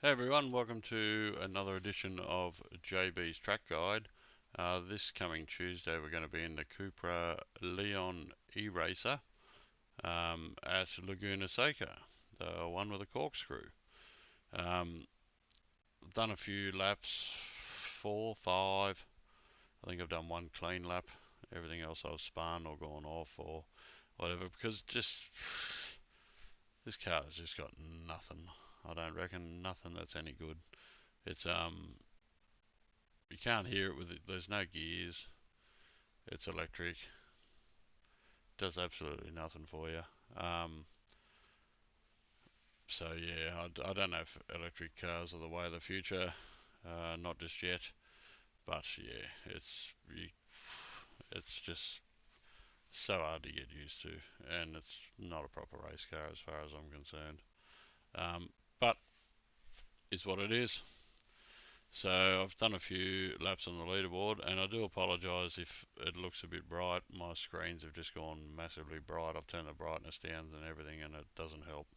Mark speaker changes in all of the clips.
Speaker 1: Hey everyone, welcome to another edition of JB's Track Guide. This coming Tuesday we're going to be in the Cupra E-Racer at Laguna Seca, the one with a corkscrew. I've done a few laps, 4, 5. I think I've done one clean lap. Everything else I've spun or gone off or whatever, because this car has just got nothing. I don't reckon nothing that's any good. It's you can't hear it with it. There's no gears. It's electric. Does absolutely nothing for you. Um, so yeah, I don't know if electric cars are the way of the future. Not just yet, but yeah, it's just so hard to get used to, and it's not a proper race car as far as I'm concerned. But it's what it is. So I've done a few laps on the leaderboard, and I do apologise if it looks a bit bright. My screens have just gone massively bright. I've turned the brightness down and everything, and it doesn't help.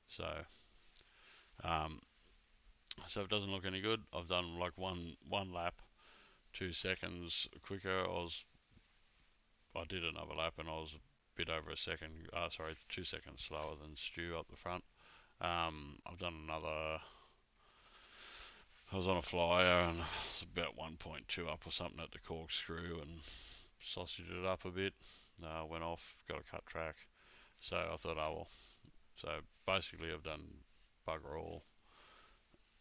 Speaker 1: So, um, so it doesn't look any good. I've done like one lap, 2 seconds quicker. I did another lap, and I was a bit over a second. Sorry, 2 seconds slower than Stu up the front. I've done another. I was on a flyer and it's about 1.2 up or something at the corkscrew and sausaged it up a bit. Went off, got a cut track. So I thought, oh well. So basically, I've done bugger all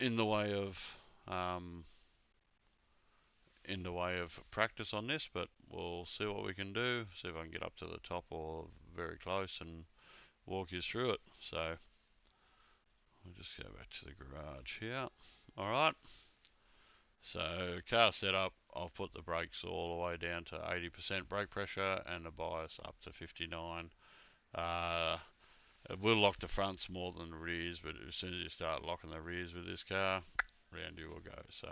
Speaker 1: in the way of um, practice on this, but we'll see what we can do. See if I can get up to the top or very close and walk you through it. So we'll just go back to the garage here. All right. So car setup, I've put the brakes all the way down to 80% brake pressure and the bias up to 59. It will lock the fronts more than the rears, but as soon as you start locking the rears with this car, round you will go. So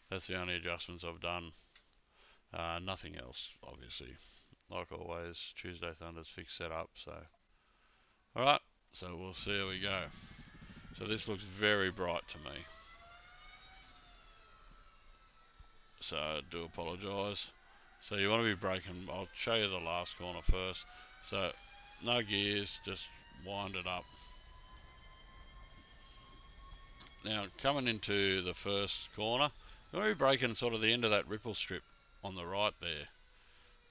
Speaker 1: that's the only adjustments I've done. Nothing else, obviously. Like always, Tuesday Thunder's fixed setup. So, alright, so we'll see how we go. So this looks very bright to me. So I do apologise. So you want to be braking. I'll show you the last corner first. So no gears, just wind it up. Now coming into the first corner, you want to be braking sort of the end of that ripple strip on the right there.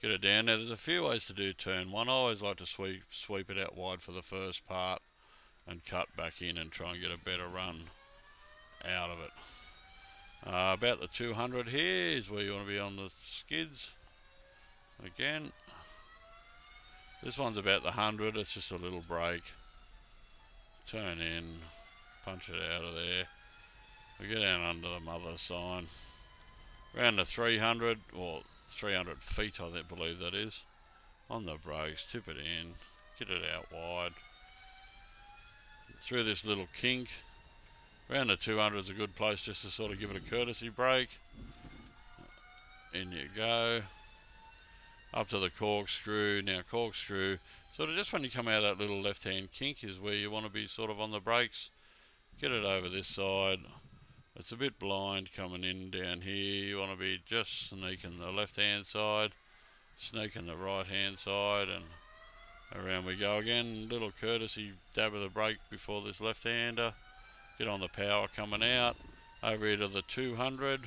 Speaker 1: Get it down. Now there's a few ways to do turn one. I always like to sweep it out wide for the first part and cut back in and try and get a better run out of it. About the 200 here is where you want to be on the skids. Again, this one's about the 100. It's just a little brake. Turn in, punch it out of there. We get down under the mother sign. Around the 300, or 300 feet I believe that is. On the brakes, tip it in, get it out wide. Through this little kink. Around the 200 is a good place just to sort of give it a courtesy brake. In you go. Up to the corkscrew. Now corkscrew, sort of just when you come out of that little left hand kink is where you want to be sort of on the brakes. Get it over this side. It's a bit blind coming in down here. You want to be just sneaking the left hand side, sneaking the right hand side, and around we go again. Little courtesy dab of the brake before this left hander. Get on the power coming out. Over here to the 200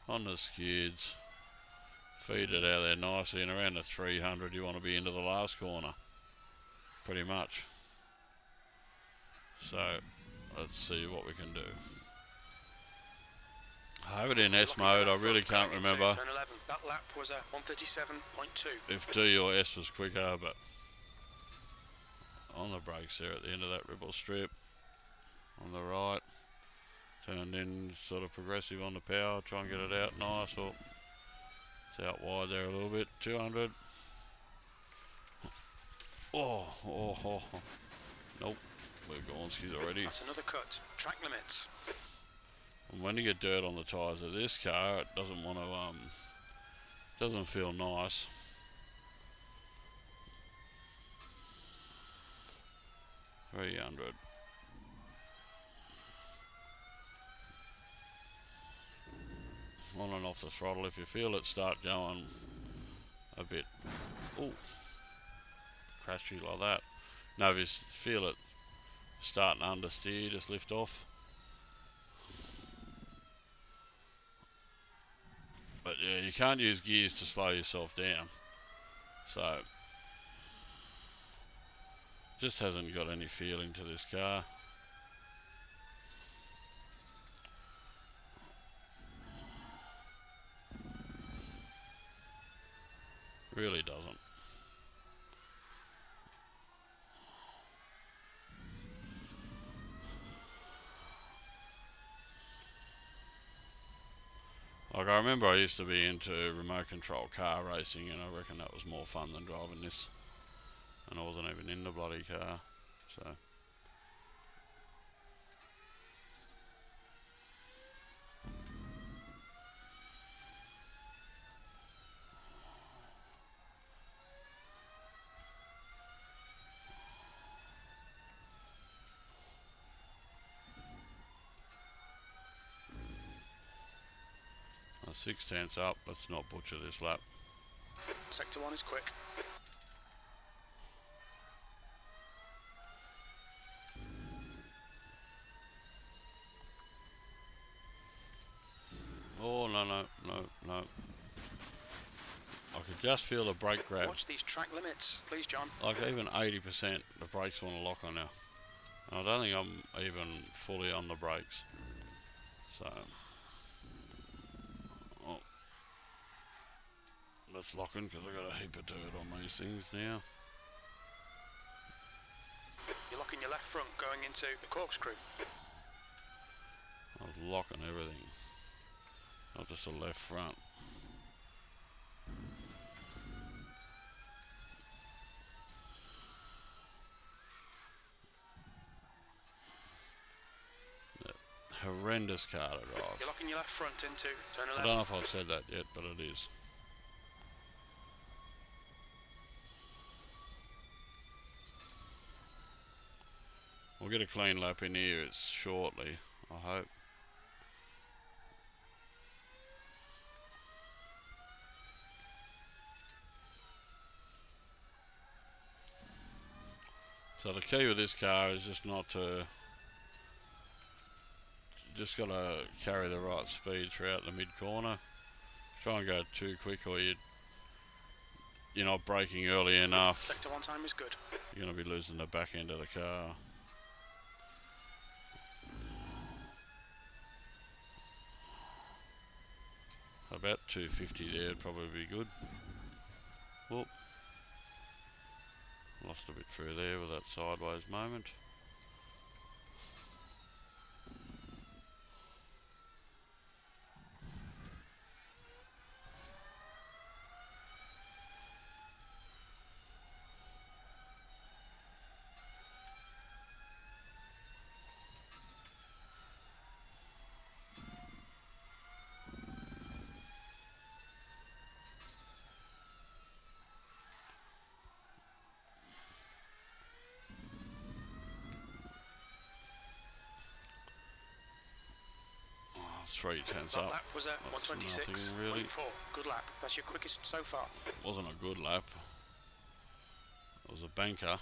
Speaker 1: on the skids. Feed it out there nicely, and around the 300 you want to be into the last corner. Pretty much. So let's see what we can do. I have it in S mode. I really can't remember
Speaker 2: that lap was a 137.2.
Speaker 1: if D or S was quicker, but on the brakes there at the end of that ripple strip on the right, turned in sort of progressive on the power, try and get it out nice. Or it's out wide there a little bit. 200. Oh. Nope, we're gone skis already.
Speaker 2: That's another cut. Track limits.
Speaker 1: And when you get dirt on the tyres of this car, it doesn't want to doesn't feel nice. $300. off the throttle. If you feel it start going a bit, ooh, crashy like that. Now if you feel it starting to understeer, just lift off. But yeah, you can't use gears to slow yourself down. So, just hasn't got any feeling to this car. Really doesn't. Like, I remember I used to be into remote control car racing, and I reckon that was more fun than driving this. And I wasn't even in the bloody car, so. A 6/10 up, let's not butcher this lap.
Speaker 2: Sector 1 is quick.
Speaker 1: Oh, no. I could just feel the brake grab.
Speaker 2: Watch these track limits, please, John.
Speaker 1: Like even 80%, the brakes want to lock on now. And I don't think I'm even fully on the brakes. So, oh, let's lock in because I've got a heap of dirt on these things now.
Speaker 2: You're locking your left front going into the corkscrew.
Speaker 1: I was locking everything, not just the left front. Horrendous car to drive.
Speaker 2: You're locking your left front into turn 11.
Speaker 1: I don't know if I've said that yet, but it is. We'll get a clean lap in here shortly, I hope. So the key with this car is just not to, just got to carry the right speed throughout the mid corner. Try and go too quick, or you're not braking early enough.
Speaker 2: Sector 1 time is good.
Speaker 1: You're going to be losing the back end of the car. About 250 there would probably be good. Whoop. Lost a bit through there with that sideways moment. Oh, 3/10 up.
Speaker 2: That lap was at
Speaker 1: That's
Speaker 2: 126.
Speaker 1: nothing really.
Speaker 2: 4. Good lap. That's your quickest so far.
Speaker 1: Wasn't a good lap. It was a banker.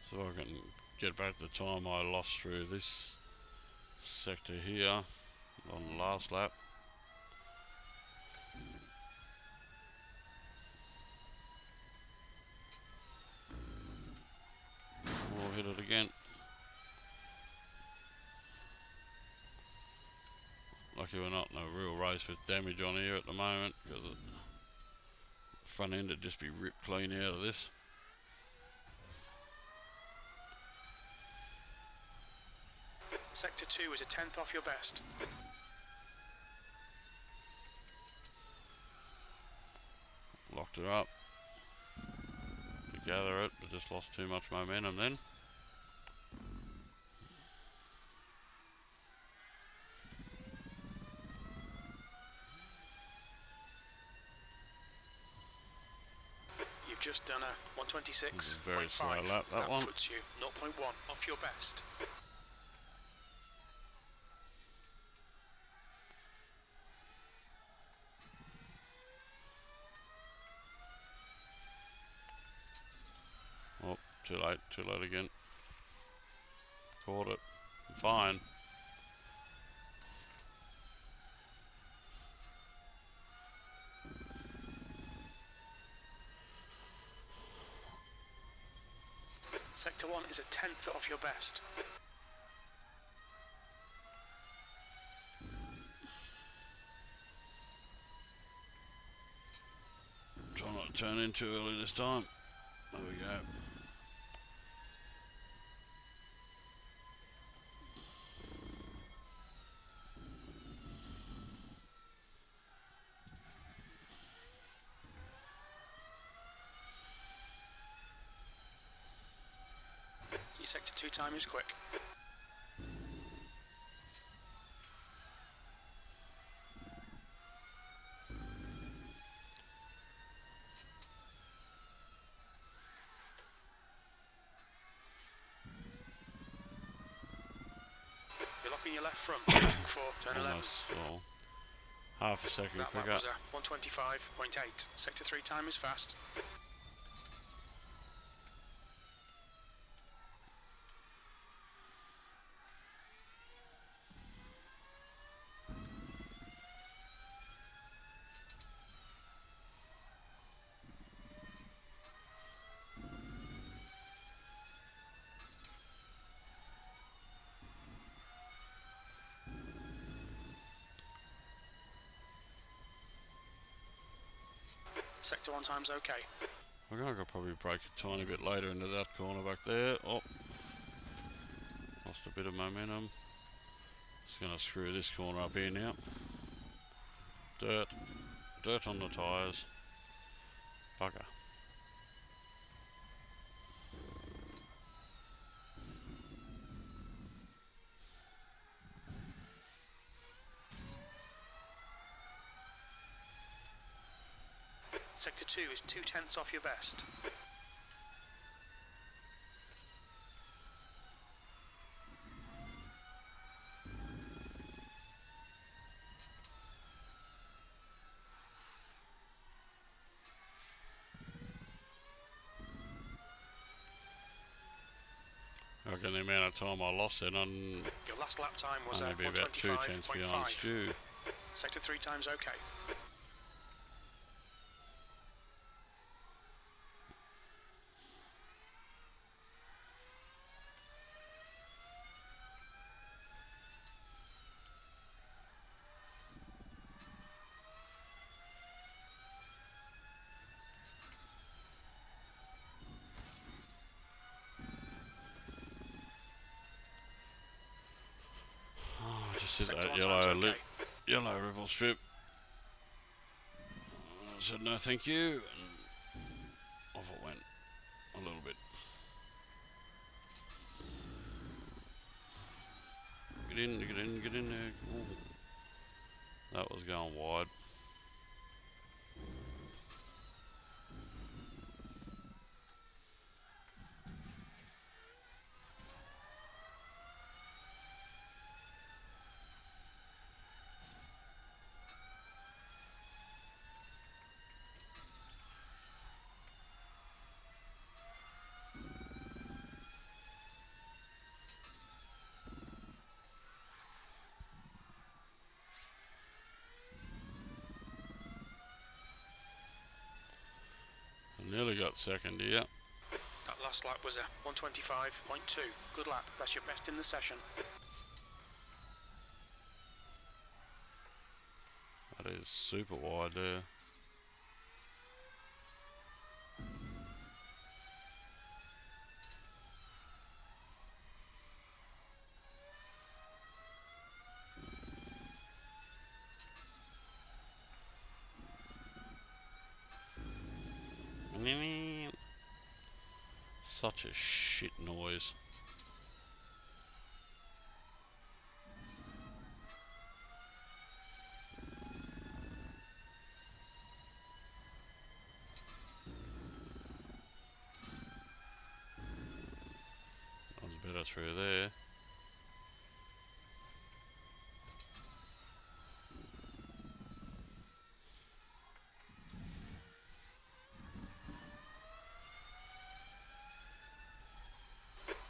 Speaker 1: So I can get back the time I lost through this sector here on the last lap. We'll hit it again. Lucky we're not in a real race with damage on here at the moment, because the front end would just be ripped clean out of this.
Speaker 2: Sector 2 is a 10th off your best.
Speaker 1: Locked it up to gather it, but just lost too much momentum then.
Speaker 2: just done a 126.5.
Speaker 1: Very slow lap, that one.
Speaker 2: Puts you 0.1 off your best.
Speaker 1: Oh, too late again. Caught it. Fine.
Speaker 2: Sector 1 is a 10th off your best.
Speaker 1: Try not to turn in too early this time. There we go.
Speaker 2: Your sector 2 time is quick. You're locking your left front, waiting for turn 11.
Speaker 1: Almost, well, half a second
Speaker 2: That lap
Speaker 1: quicker.
Speaker 2: was a 125.8. Sector 3 time is fast. Sector 1 time's okay.
Speaker 1: I think I could probably brake a tiny bit later into that corner back there. Oh, lost a bit of momentum. Just going to screw this corner up here now. Dirt on the tyres. Bugger.
Speaker 2: Sector 2 is 0.2 off your best.
Speaker 1: I reckon the amount of time I lost then on
Speaker 2: Your last lap time was
Speaker 1: only be about 2 tenths behind
Speaker 2: 125.5.
Speaker 1: Stu.
Speaker 2: Sector 3 time's okay.
Speaker 1: Oh, just hit
Speaker 2: Sector
Speaker 1: that
Speaker 2: 1
Speaker 1: yellow
Speaker 2: time's
Speaker 1: lip,
Speaker 2: okay.
Speaker 1: yellow ribbon strip. I said no thank you, and off it went a little bit. Get in there. Ooh. That was going wide. I nearly got second here.
Speaker 2: That last lap was a 125.2. Good lap. That's your best in the session.
Speaker 1: That is super wide there. Such a shit noise. her through there.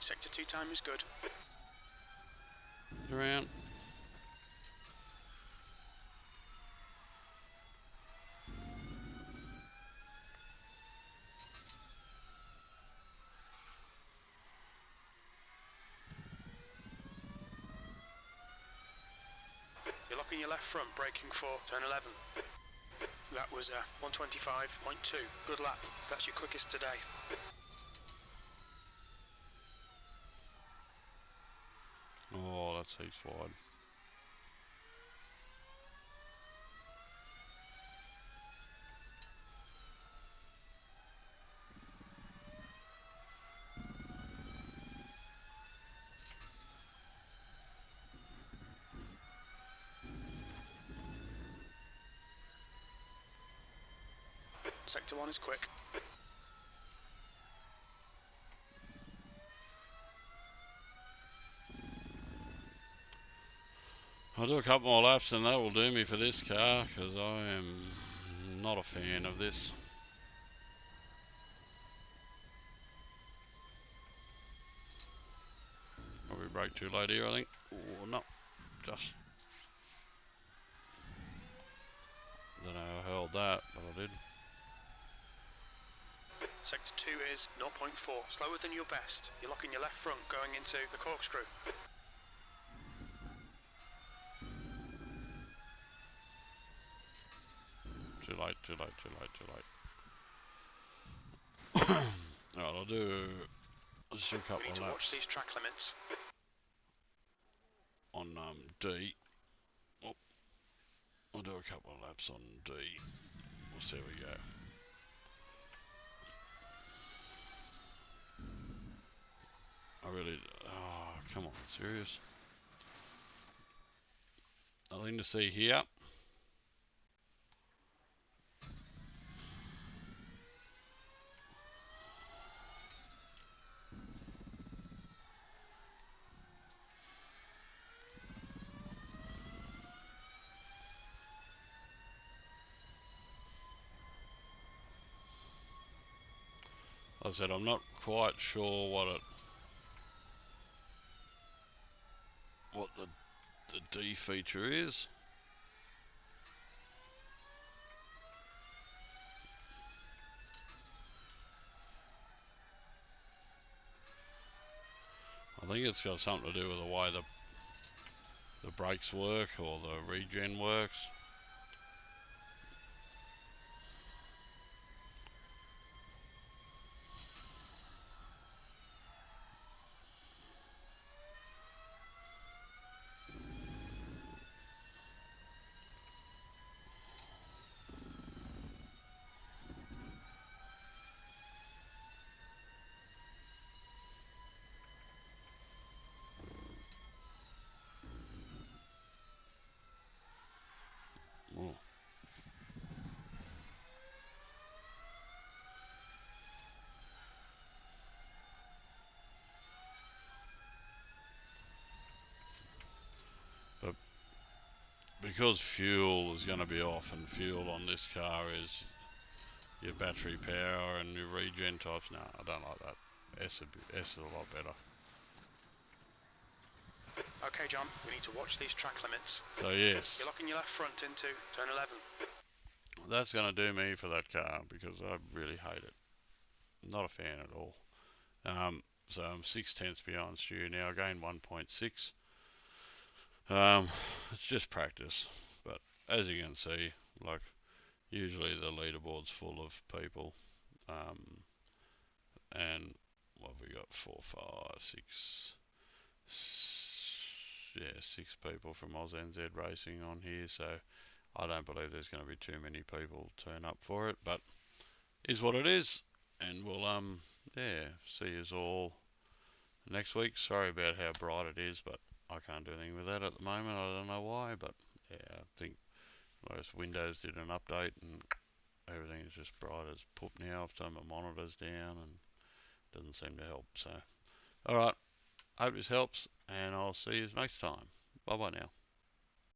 Speaker 2: Sector 2 time is good.
Speaker 1: Around.
Speaker 2: You're locking your left front, braking for turn 11. That was 125.2. Good lap. That's your quickest today.
Speaker 1: Oh, that's heaps wide.
Speaker 2: Sector 1 is quick.
Speaker 1: I'll do a couple more laps and that will do me for this car, because I am not a fan of this. Probably brake too late here, I think. Oh, no, just... Don't know how I held that, but I did.
Speaker 2: Sector 2 is 0.4. Slower than your best. You're locking your left front going into the corkscrew.
Speaker 1: Too late, too late, too late, too late. Alright, I'll do just a
Speaker 2: We
Speaker 1: couple
Speaker 2: need
Speaker 1: of
Speaker 2: to watch
Speaker 1: laps
Speaker 2: these track limits.
Speaker 1: on D. Oh, I'll do a couple of laps on D. We'll see how we go. I really... Oh, come on, serious? Nothing to see here. As I said, I'm not quite sure what the D feature is. I think it's got something to do with the way the brakes work or the regen works. Oh. But because fuel is going to be off, and fuel on this car is your battery power and your regen types, no, I don't like that. S is a lot better.
Speaker 2: Okay, John, we need to watch these track limits.
Speaker 1: So yes,
Speaker 2: You're locking your left front into turn 11.
Speaker 1: that's going to do me for that car, because I really hate it. Not a fan at all. So I'm 6/10 behind Stu now. I gained 1.6. It's just practice, but as you can see, like, usually the leaderboard's full of people, and what have we got? 4, 5, 6, yeah, 6 people from AUSNZ Racing on here, so I don't believe there's going to be too many people turn up for it, but is what it is, and we'll yeah, see you all next week. Sorry about how bright it is, but I can't do anything with that at the moment. I don't know why, but yeah, I think most Windows did an update and everything is just bright as poop now. I've turned my monitors down and it doesn't seem to help. So, alright, hope this helps, and I'll see you next time. Bye bye now.